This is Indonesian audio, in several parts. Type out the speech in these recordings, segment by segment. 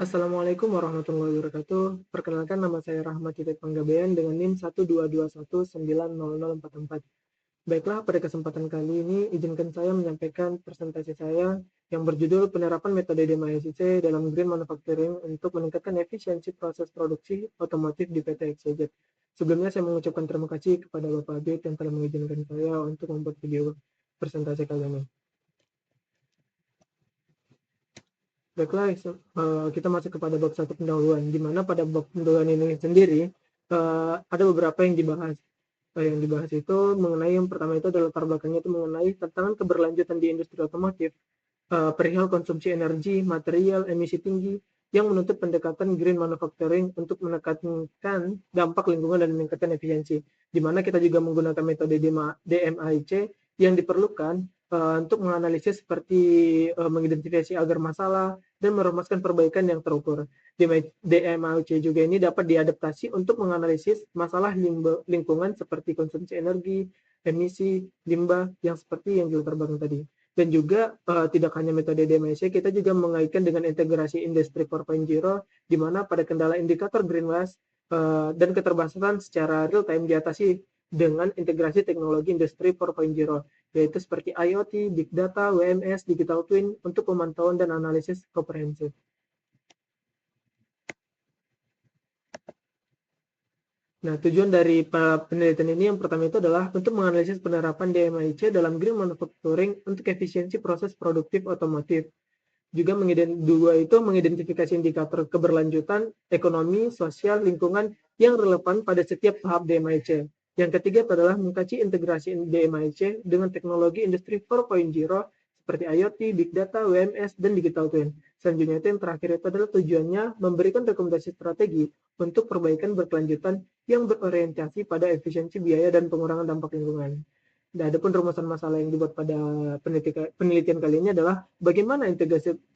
Assalamualaikum warahmatullahi wabarakatuh. Perkenalkan nama saya Rahmat Hidayat Panggabean dengan NIM 122190044. Baiklah, pada kesempatan kali ini izinkan saya menyampaikan presentasi saya yang berjudul penerapan metode DMAICC dalam Green Manufacturing untuk meningkatkan efisiensi proses produksi otomotif di PT XYZ. Sebelumnya saya mengucapkan terima kasih kepada Bapak Abid yang telah mengizinkan saya untuk membuat video presentasi kali ini. Baiklah, kita masuk kepada bab satu pendahuluan, di mana pada bab pendahuluan ini sendiri ada beberapa yang dibahas. Yang dibahas itu mengenai yang pertama itu adalah latar belakangnya itu mengenai tantangan keberlanjutan di industri otomotif, perihal konsumsi energi, material, emisi tinggi, yang menuntut pendekatan green manufacturing untuk menekankan dampak lingkungan dan meningkatkan efisiensi. Di mana kita juga menggunakan metode DMAIC yang diperlukan untuk menganalisis seperti mengidentifikasi agar masalah dan merumuskan perbaikan yang terukur. DMAIC juga ini dapat diadaptasi untuk menganalisis masalah lingkungan seperti konsumsi energi, emisi, limbah yang seperti yang dilatar belakang tadi. Dan juga tidak hanya metode DMIC, kita juga mengaitkan dengan integrasi industri 4.0 di mana pada kendala indikator greenwash dan keterbatasan secara real time diatasi dengan integrasi teknologi industri 4.0 yaitu seperti IoT, Big Data, WMS, Digital Twin untuk pemantauan dan analisis komprehensif. Nah, tujuan dari penelitian ini yang pertama itu adalah untuk menganalisis penerapan DMIC dalam green manufacturing untuk efisiensi proses produktif otomotif. Juga mengidentifikasi indikator keberlanjutan ekonomi, sosial, lingkungan yang relevan pada setiap tahap DMIC. Yang ketiga adalah mengkaji integrasi DMIC dengan teknologi industri 4.0 seperti IoT, Big Data, WMS, dan Digital Twin. Selanjutnya itu yang terakhir itu adalah tujuannya memberikan rekomendasi strategi untuk perbaikan berkelanjutan yang berorientasi pada efisiensi biaya dan pengurangan dampak lingkungan. Nah, adapun rumusan masalah yang dibuat pada penelitian kali ini adalah bagaimana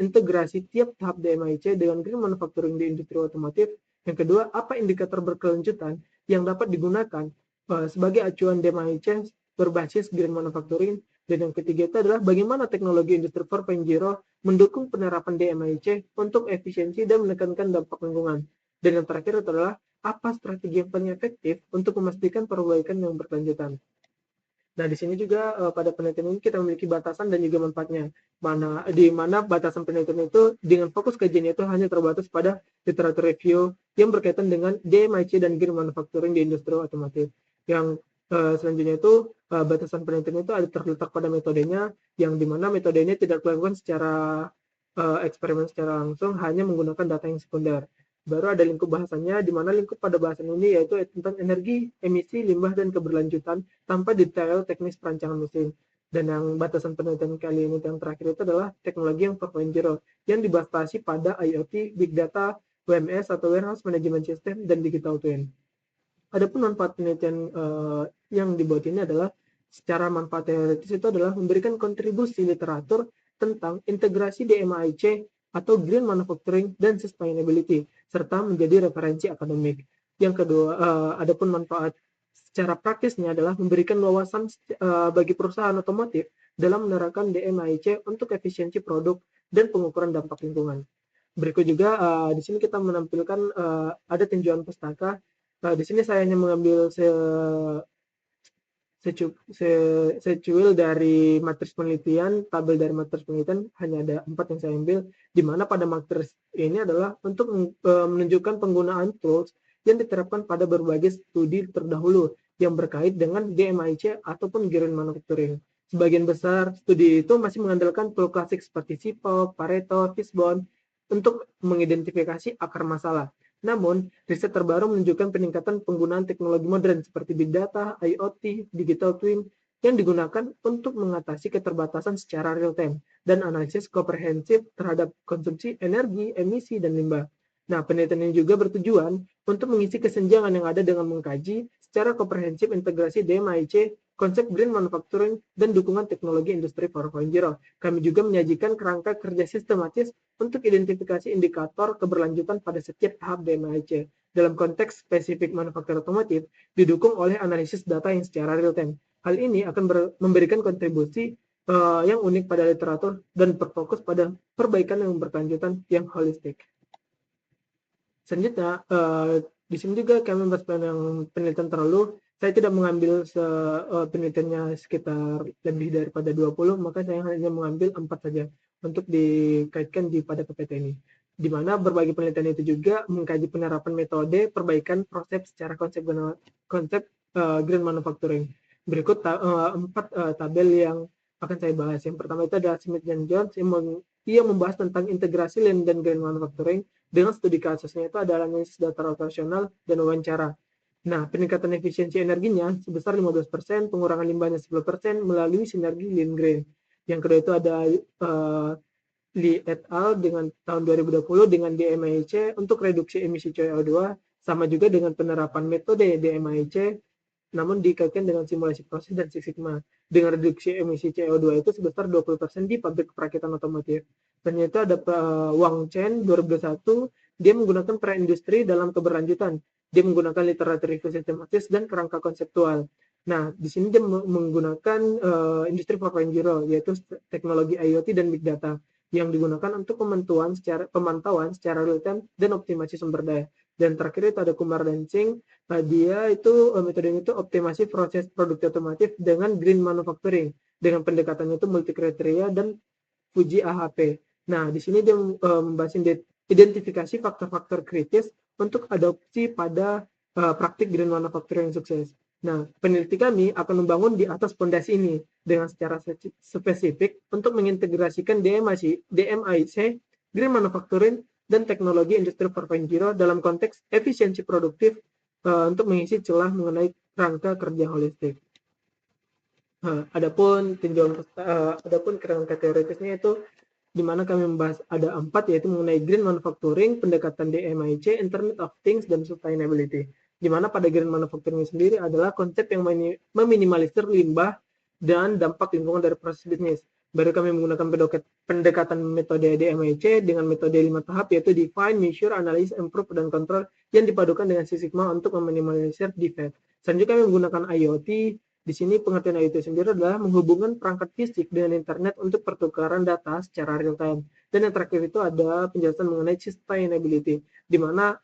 integrasi tiap tahap DMIC dengan green manufacturing di industri otomotif. Yang kedua, apa indikator berkelanjutan yang dapat digunakan sebagai acuan DMIC berbasis green manufacturing. Dan yang ketiga itu adalah bagaimana teknologi industri 4.0 mendukung penerapan DMIC untuk efisiensi dan menekankan dampak lingkungan. Dan yang terakhir adalah apa strategi yang paling efektif untuk memastikan perbaikan yang berkelanjutan. Nah, di sini juga pada penelitian ini kita memiliki batasan dan juga manfaatnya. Di mana batasan penelitian itu dengan fokus kajiannya itu hanya terbatas pada literatur review yang berkaitan dengan DMIC dan green manufacturing di industri otomotif. Yang selanjutnya itu batasan penelitian itu ada terletak pada metodenya, yang dimana metode ini tidak dilakukan secara eksperimen secara langsung, hanya menggunakan data yang sekunder. Baru ada lingkup bahasanya, di mana lingkup pada bahasan ini yaitu tentang energi, emisi, limbah, dan keberlanjutan tanpa detail teknis perancangan mesin. Dan yang batasan penelitian kali ini yang terakhir itu adalah teknologi yang 4.0 yang dibatasi pada IoT, Big Data, WMS atau Warehouse Management System, dan Digital Twin. Adapun manfaat penelitian yang dibuat ini adalah secara manfaat teoritis itu adalah memberikan kontribusi literatur tentang integrasi DMIC atau Green Manufacturing dan Sustainability serta menjadi referensi akademik. Yang kedua, adapun manfaat secara praktisnya adalah memberikan wawasan bagi perusahaan otomotif dalam menerapkan DMIC untuk efisiensi produk dan pengukuran dampak lingkungan. Berikut juga di sini kita menampilkan ada tinjauan pustaka. Di sini saya hanya mengambil secuil dari materi penelitian, tabel dari materi penelitian hanya ada 4 yang saya ambil, di mana pada materi ini adalah untuk menunjukkan penggunaan tools yang diterapkan pada berbagai studi terdahulu yang berkait dengan DMIC ataupun green manufacturing. Sebagian besar studi itu masih mengandalkan tool klasik seperti SIPOC, Pareto, Fishbone untuk mengidentifikasi akar masalah. Namun, riset terbaru menunjukkan peningkatan penggunaan teknologi modern seperti Big Data, IoT, Digital Twin yang digunakan untuk mengatasi keterbatasan secara real time dan analisis komprehensif terhadap konsumsi energi, emisi, dan limbah. Nah, penelitian ini juga bertujuan untuk mengisi kesenjangan yang ada dengan mengkaji secara komprehensif integrasi DMIC, konsep green manufacturing, dan dukungan teknologi industri 4.0. Kami juga menyajikan kerangka kerja sistematis untuk identifikasi indikator keberlanjutan pada setiap tahap DMIC dalam konteks spesifik manufaktur otomotif didukung oleh analisis data yang secara real time. Hal ini akan memberikan kontribusi yang unik pada literatur dan berfokus pada perbaikan yang berkelanjutan yang holistik. Selanjutnya, di sini juga kami membahas penelitian terlalu, saya tidak mengambil penelitiannya sekitar lebih daripada 20, maka saya hanya mengambil 4 saja untuk dikaitkan pada PPT ini. Di mana berbagai penelitian itu juga mengkaji penerapan metode perbaikan proses secara konsep green manufacturing. Berikut 4 tabel yang akan saya bahas. Yang pertama itu adalah Smith dan Jones yang membahas tentang integrasi lean dan green manufacturing dengan studi kasusnya itu adalah analisis data operasional dan wawancara. Nah, peningkatan efisiensi energinya sebesar 15%, pengurangan limbahnya 10% melalui sinergi lean green. Yang kedua itu ada Lee et al. Dengan tahun 2020 dengan DMIC untuk reduksi emisi CO2, sama juga dengan penerapan metode DMIC namun dikaitkan dengan simulasi proses dan Six Sigma dengan reduksi emisi CO2 itu sebesar 20% di pabrik perakitan otomotif. Ternyata ada Wang Chen 2021, dia menggunakan peran industri dalam keberlanjutan. Dia menggunakan literatur review sistematis dan kerangka konseptual. Nah, di sini dia menggunakan industri 4.0 yaitu teknologi IoT dan big data yang digunakan untuk pemantauan secara real time dan optimasi sumber daya. Dan terakhir itu ada Kumar dan Singh, dia itu metodenya itu optimasi proses produksi otomotif dengan green manufacturing dengan pendekatannya itu multi kriteria dan Fuji AHP. Nah, di sini dia membahas identifikasi faktor-faktor kritis untuk adopsi pada praktik green manufacturing yang sukses. Nah, peneliti kami akan membangun di atas fondasi ini dengan secara spesifik untuk mengintegrasikan DMIC, green manufacturing, dan teknologi industri 4.0 dalam konteks efisiensi produktif untuk mengisi celah mengenai rangka kerja holistik. Adapun kerangka teoritisnya itu di mana kami membahas ada 4 yaitu mengenai green manufacturing, pendekatan DMIC, Internet of Things, dan sustainability. Di mana pada green manufacturing sendiri adalah konsep yang meminimalisir limbah dan dampak lingkungan dari proses bisnis. Baru kami menggunakan pendekatan metode DMIC dengan metode 5 tahap yaitu define, measure, analyze, improve, dan control yang dipadukan dengan Six Sigma untuk meminimalisir defect. Selanjutnya kami menggunakan IoT. Di sini pengertian IoT sendiri adalah menghubungkan perangkat fisik dengan internet untuk pertukaran data secara real time. Dan yang terakhir itu ada penjelasan mengenai sustainability, di mana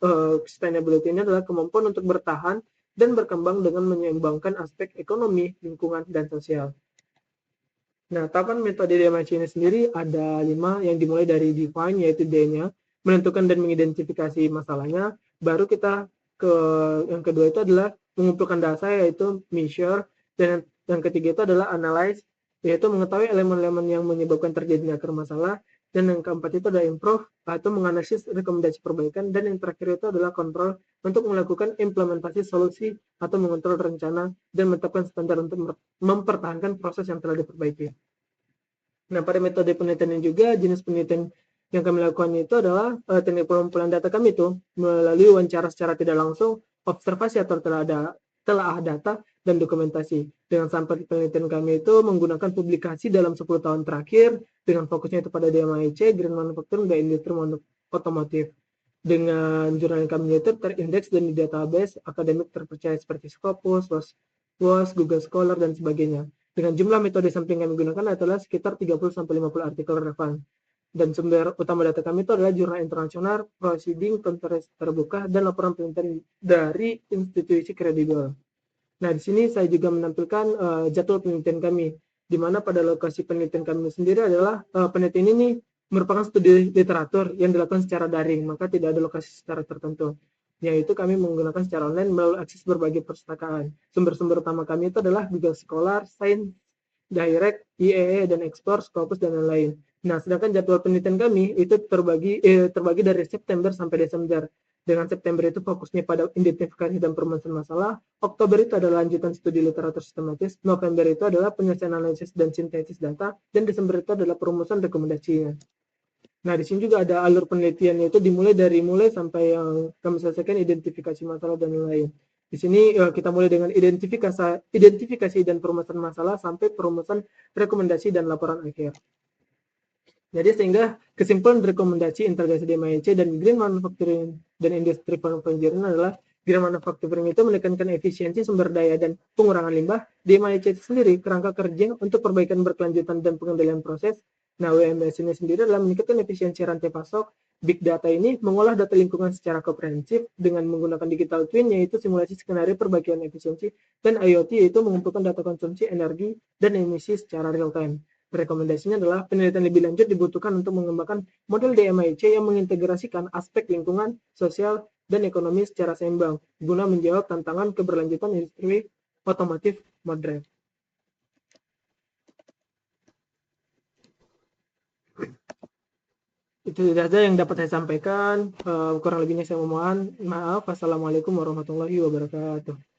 sustainability ini adalah kemampuan untuk bertahan dan berkembang dengan menyeimbangkan aspek ekonomi, lingkungan, dan sosial. Nah, tahapan metode DMIC ini sendiri ada 5 yang dimulai dari define yaitu D-nya, menentukan dan mengidentifikasi masalahnya. Baru kita ke yang kedua itu adalah mengumpulkan data yaitu measure, dan yang ketiga itu adalah analyze yaitu mengetahui elemen-elemen yang menyebabkan terjadinya akar masalah, dan yang keempat itu adalah improve atau menganalisis rekomendasi perbaikan, dan yang terakhir itu adalah control untuk melakukan implementasi solusi atau mengontrol rencana dan menetapkan standar untuk mempertahankan proses yang telah diperbaiki. Nah, pada metode penelitian juga jenis penelitian yang kami lakukan itu adalah teknik pengumpulan data kami itu melalui wawancara secara tidak langsung, observasi atau telah data, dan dokumentasi. Dengan sampel penelitian kami itu menggunakan publikasi dalam 10 tahun terakhir dengan fokusnya itu pada DMIC, green manufacturing, dan industri otomotif. Dengan jurnal yang kami itu terindeks dan di database akademik terpercaya seperti Scopus, WOS, Google Scholar, dan sebagainya. Dengan jumlah metode sampling yang kami gunakan adalah sekitar 30-50 artikel relevan. Dan sumber utama data kami itu adalah jurnal internasional, proceeding, konferensi terbuka, dan laporan penelitian dari institusi kredibel. Nah, di sini saya juga menampilkan jadwal penelitian kami, di mana pada lokasi penelitian kami sendiri adalah penelitian ini merupakan studi literatur yang dilakukan secara daring, maka tidak ada lokasi secara tertentu. Yaitu kami menggunakan secara online melalui akses berbagai perpustakaan. Sumber-sumber utama kami itu adalah Google Scholar, Science Direct, IEE, dan Explore, Scopus, dan lain-lain. Nah, sedangkan jadwal penelitian kami itu terbagi dari September sampai Desember. Dengan September itu fokusnya pada identifikasi dan permasalahan masalah, Oktober itu adalah lanjutan studi literatur sistematis, November itu adalah penyelesaian analisis dan sintesis data, dan Desember itu adalah perumusan rekomendasinya. Nah, di sini juga ada alur penelitiannya itu dimulai sampai yang kami selesaikan identifikasi masalah dan lain-lain. Di sini kita mulai dengan identifikasi dan perumusan masalah sampai perumusan rekomendasi dan laporan akhir. Jadi sehingga kesimpulan rekomendasi integrasi DMIC dan green manufacturing dan industri 4.0 adalah green manufacturing itu menekankan efisiensi sumber daya dan pengurangan limbah. DMIC itu sendiri kerangka kerja untuk perbaikan berkelanjutan dan pengendalian proses. Nah, WMS ini sendiri adalah meningkatkan efisiensi rantai pasok, Big data ini mengolah data lingkungan secara komprehensif dengan menggunakan digital twin, yaitu simulasi skenario perbaikan efisiensi, dan IoT, yaitu mengumpulkan data konsumsi energi dan emisi secara real time. Rekomendasinya adalah penelitian lebih lanjut dibutuhkan untuk mengembangkan model DMIC yang mengintegrasikan aspek lingkungan, sosial, dan ekonomi secara seimbang guna menjawab tantangan keberlanjutan industri otomotif modern. Itu saja yang dapat saya sampaikan. Kurang lebihnya saya mohon maaf. Wassalamualaikum warahmatullahi wabarakatuh.